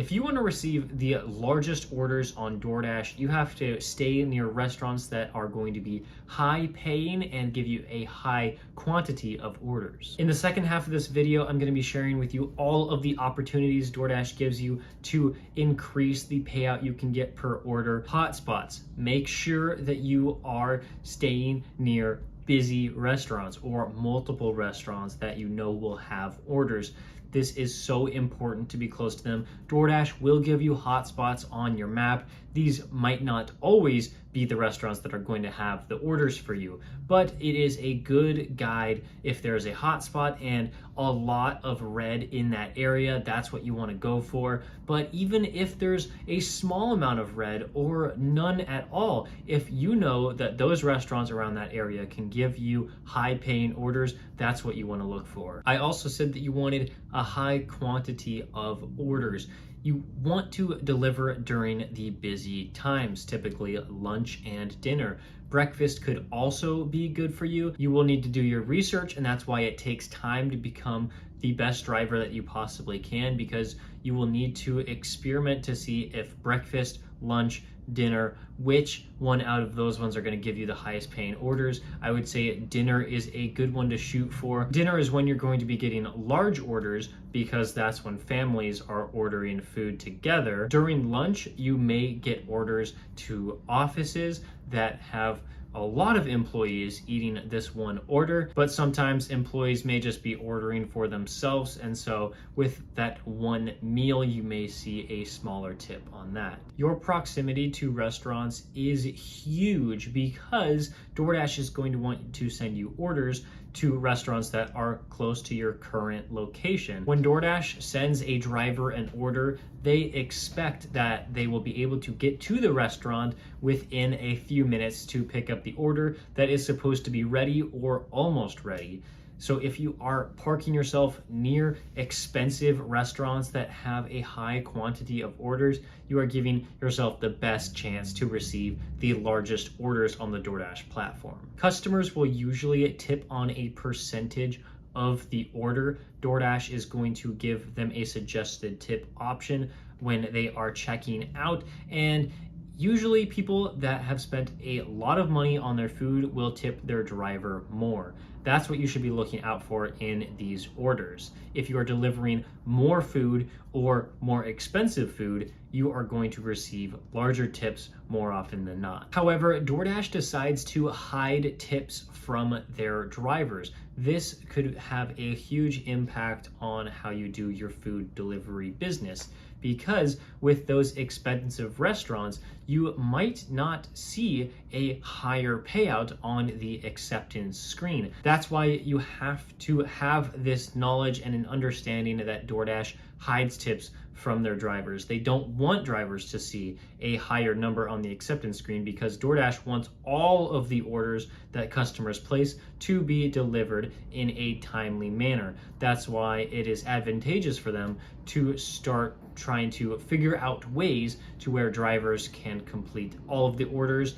If you want to receive the largest orders on DoorDash, you have to stay near restaurants that are going to be high paying and give you a high quantity of orders. In the second half of this video, I'm going to be sharing with you all of the opportunities DoorDash gives you to increase the payout you can get per order. Hotspots. Make sure that you are staying near busy restaurants or multiple restaurants that you know will have orders. This is so important to be close to them. DoorDash will give you hotspots on your map. These might not always be the restaurants that are going to have the orders for you, but it is a good guide if there's a hotspot and a lot of red in that area. That's what you want to go for. But even if there's a small amount of red or none at all, if you know that those restaurants around that area can give you high paying orders, that's what you want to look for. I also said that you wanted a high quantity of orders. You want to deliver during the busy times, typically lunch and dinner. Breakfast could also be good for you. You will need to do your research, and that's why it takes time to become the best driver that you possibly can, because you will need to experiment to see if breakfast, lunch, dinner, which one out of those ones are going to give you the highest paying orders. I would say dinner is a good one to shoot for. Dinner is when you're going to be getting large orders because that's when families are ordering food together. During lunch, you may get orders to offices that have a lot of employees eating this one order, but sometimes employees may just be ordering for themselves, and so with that one meal you may see a smaller tip on that. Your proximity to restaurants is huge because DoorDash is going to want to send you orders to restaurants that are close to your current location. When DoorDash sends a driver an order, they expect that they will be able to get to the restaurant within a few minutes to pick up the order that is supposed to be ready or almost ready. So if you are parking yourself near expensive restaurants that have a high quantity of orders, you are giving yourself the best chance to receive the largest orders on the DoorDash platform. Customers will usually tip on a percentage of the order. DoorDash is going to give them a suggested tip option when they are checking out, and usually people that have spent a lot of money on their food will tip their driver more. That's what you should be looking out for in these orders. If you are delivering more food or more expensive food, you are going to receive larger tips more often than not. However, DoorDash decides to hide tips from their drivers. This could have a huge impact on how you do your food delivery business, because with those expensive restaurants, you might not see a higher payout on the acceptance screen. That's why you have to have this knowledge and an understanding that DoorDash hides tips from their drivers. They don't want drivers to see a higher number on the acceptance screen because DoorDash wants all of the orders that customers place to be delivered in a timely manner. That's why it is advantageous for them to start trying to figure out ways to where drivers can complete all of the orders,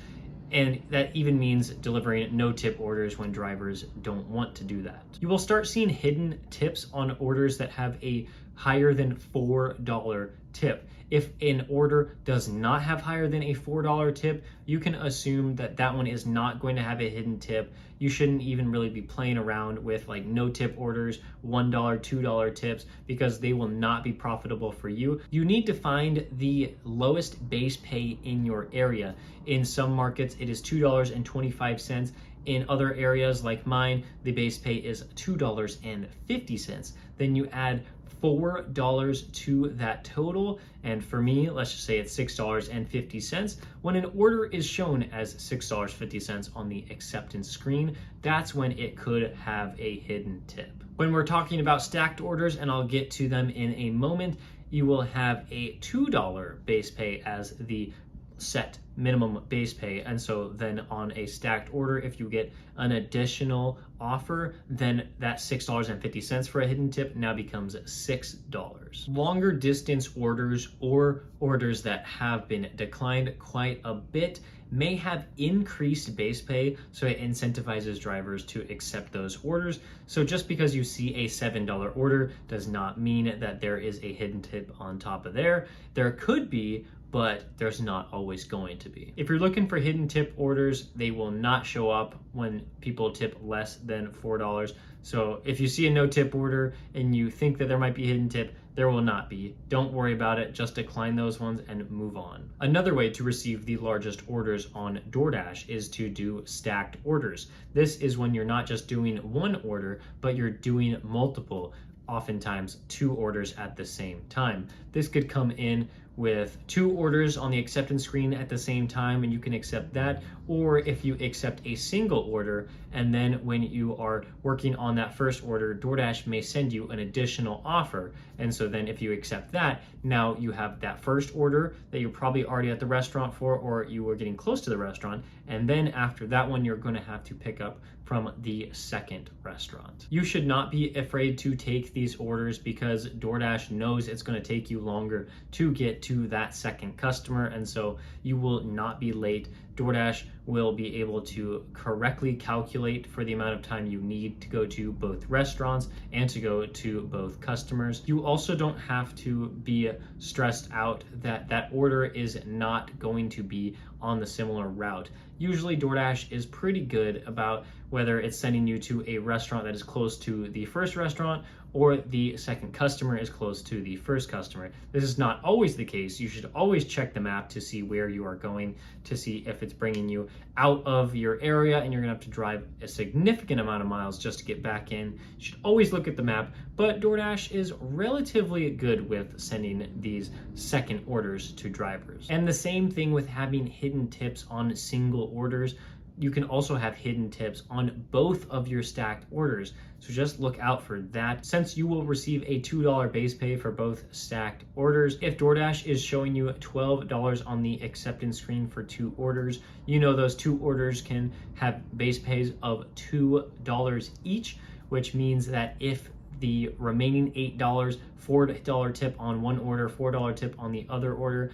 and that even means delivering no tip orders when drivers don't want to do that. You will start seeing hidden tips on orders that have a higher than $4 tip. If an order does not have higher than a $4 tip, you can assume that that one is not going to have a hidden tip. You shouldn't even really be playing around with like no tip orders, $1, $2 tips, because they will not be profitable for you. You need to find the lowest base pay in your area. In some markets, it is $2.25. In other areas like mine, the base pay is $2.50. Then you add $4 to that total, and for me, let's just say it's $6.50. When an order is shown as $6.50 on the acceptance screen, that's when it could have a hidden tip. When we're talking about stacked orders, and I'll get to them in a moment, you will have a $2 base pay as the set minimum base pay, and so then on a stacked order, if you get an additional offer, then that $6.50 for a hidden tip now becomes $6. Longer distance orders or orders that have been declined quite a bit, may have increased base pay, so it incentivizes drivers to accept those orders. So just because you see a $7 order does not mean that there is a hidden tip on top of there. There could be, but there's not always going to be. If you're looking for hidden tip orders, they will not show up when people tip less than $4. So if you see a no tip order and you think that there might be a hidden tip, there will not be. Don't worry about it, just decline those ones and move on. Another way to receive the largest orders on DoorDash is to do stacked orders. This is when you're not just doing one order, but you're doing multiple, oftentimes 2 orders at the same time. This could come in with 2 orders on the acceptance screen at the same time, and you can accept that, or if you accept a single order and then when you are working on that first order, DoorDash may send you an additional offer, and so then if you accept that, now you have that first order that you're probably already at the restaurant for, or you were getting close to the restaurant, and then after that one you're going to have to pick up from the second restaurant. You should not be afraid to take these orders because DoorDash knows it's going to take you longer to get to that second customer, and so you will not be late. DoorDash will be able to correctly calculate for the amount of time you need to go to both restaurants and to go to both customers. You also don't have to be stressed out that that order is not going to be on the similar route. Usually DoorDash is pretty good about whether it's sending you to a restaurant that is close to the first restaurant or the second customer is close to the first customer. This is not always the case. You should always check the map to see where you are going, to see if it's bringing you out of your area and you're gonna have to drive a significant amount of miles just to get back in. You should always look at the map, but DoorDash is relatively good with sending these second orders to drivers. And the same thing with having hidden tips on single orders. You can also have hidden tips on both of your stacked orders. So just look out for that. Since you will receive a $2 base pay for both stacked orders, if DoorDash is showing you $12 on the acceptance screen for 2 orders, you know those 2 orders can have base pays of $2 each, which means that if the remaining $8, $4 tip on one order, $4 tip on the other order,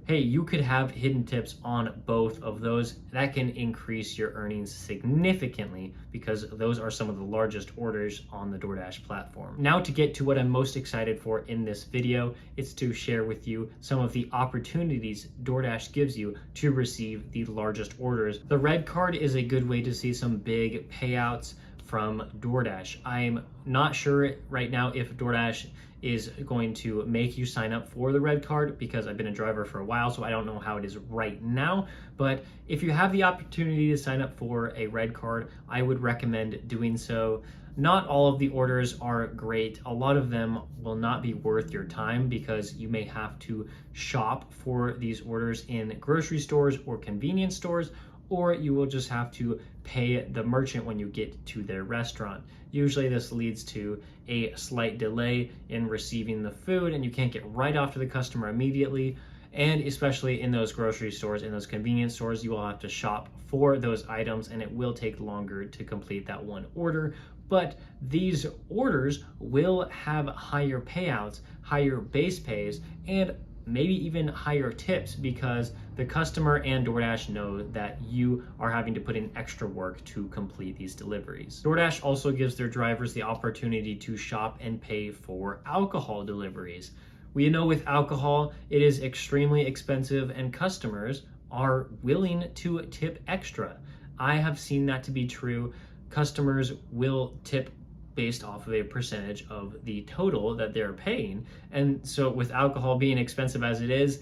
hey, you could have hidden tips on both of those. That can increase your earnings significantly because those are some of the largest orders on the DoorDash platform. Now to get to what I'm most excited for in this video, it's to share with you some of the opportunities DoorDash gives you to receive the largest orders. The red card is a good way to see some big payouts from DoorDash. I'm not sure right now if DoorDash is going to make you sign up for the red card because I've been a driver for a while, so I don't know how it is right now. But if you have the opportunity to sign up for a red card, I would recommend doing so. Not all of the orders are great. A lot of them will not be worth your time because you may have to shop for these orders in grocery stores or convenience stores, or you will just have to pay the merchant when you get to their restaurant. Usually this leads to a slight delay in receiving the food and you can't get right off to the customer immediately. And especially in those grocery stores, in those convenience stores, you will have to shop for those items and it will take longer to complete that one order. But these orders will have higher payouts, higher base pays, and maybe even higher tips because the customer and DoorDash know that you are having to put in extra work to complete these deliveries. DoorDash also gives their drivers the opportunity to shop and pay for alcohol deliveries. We know with alcohol, it is extremely expensive and customers are willing to tip extra. I have seen that to be true. Customers will tip based off of a percentage of the total that they're paying. And so with alcohol being expensive as it is,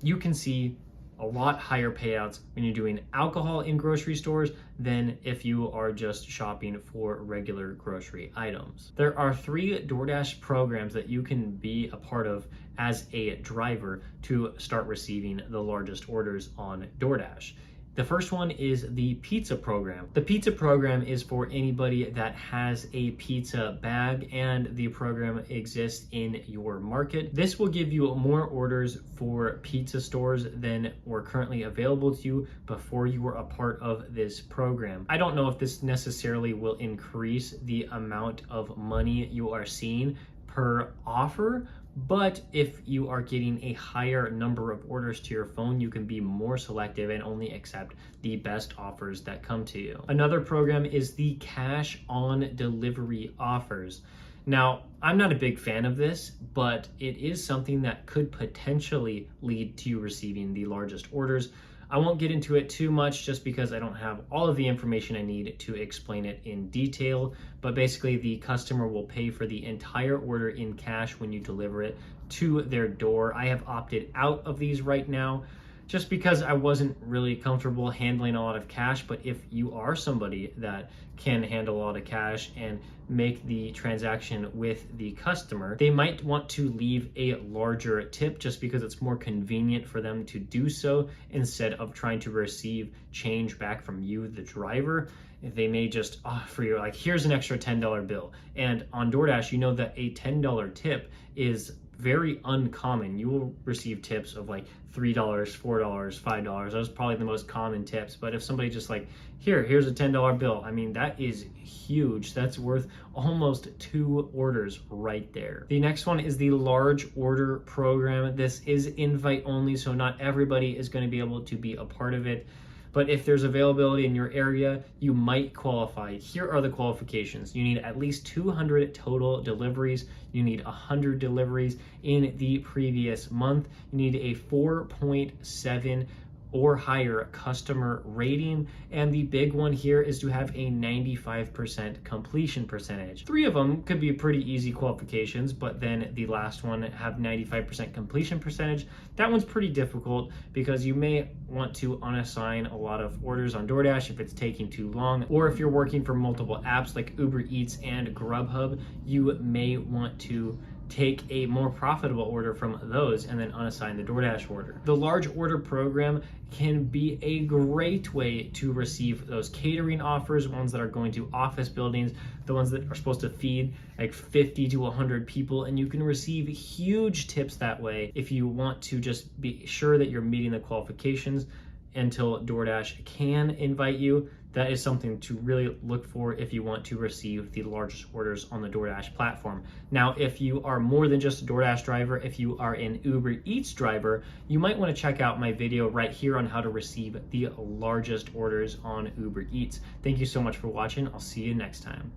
you can see a lot higher payouts when you're doing alcohol in grocery stores than if you are just shopping for regular grocery items. There are 3 DoorDash programs that you can be a part of as a driver to start receiving the largest orders on DoorDash. The first one is the pizza program. The pizza program is for anybody that has a pizza bag and the program exists in your market. This will give you more orders for pizza stores than were currently available to you before you were a part of this program. I don't know if this necessarily will increase the amount of money you are seeing per offer, But if you are getting a higher number of orders to your phone, you can be more selective and only accept the best offers that come to you. Another program is the cash on delivery offers. Now, I'm not a big fan of this, but it is something that could potentially lead to you receiving the largest orders. I won't get into it too much just because I don't have all of the information I need to explain it in detail, but basically the customer will pay for the entire order in cash when you deliver it to their door. I have opted out of these right now just because I wasn't really comfortable handling a lot of cash. But if you are somebody that can handle a lot of cash and make the transaction with the customer, they might want to leave a larger tip just because it's more convenient for them to do so instead of trying to receive change back from you, the driver. They may just offer you like, here's an extra $10 bill. And on DoorDash, you know that a $10 tip is very uncommon. You will receive tips of like $3, $4, $5. Those are probably the most common tips. But if somebody just like, here's a $10 bill, I mean, that is huge. That's worth almost 2 orders right there. The next one is the large order program. This is invite only, so not everybody is going to be able to be a part of it. But if there's availability in your area, you might qualify. Here are the qualifications. You need at least 200 total deliveries. You need 100 deliveries in the previous month. You need a 4.7 or higher customer rating. And the big one here is to have a 95% completion percentage. 3 of them could be pretty easy qualifications, but then the last one, have 95% completion percentage. That one's pretty difficult because you may want to unassign a lot of orders on DoorDash if it's taking too long, or if you're working for multiple apps like Uber Eats and Grubhub, you may want to take a more profitable order from those and then unassign the DoorDash order. The large order program can be a great way to receive those catering offers, ones that are going to office buildings, the ones that are supposed to feed like 50 to 100 people, and you can receive huge tips that way if you want to just be sure that you're meeting the qualifications until DoorDash can invite you. That is something to really look for if you want to receive the largest orders on the DoorDash platform. Now, if you are more than just a DoorDash driver, if you are an Uber Eats driver, you might want to check out my video right here on how to receive the largest orders on Uber Eats. Thank you so much for watching. I'll see you next time.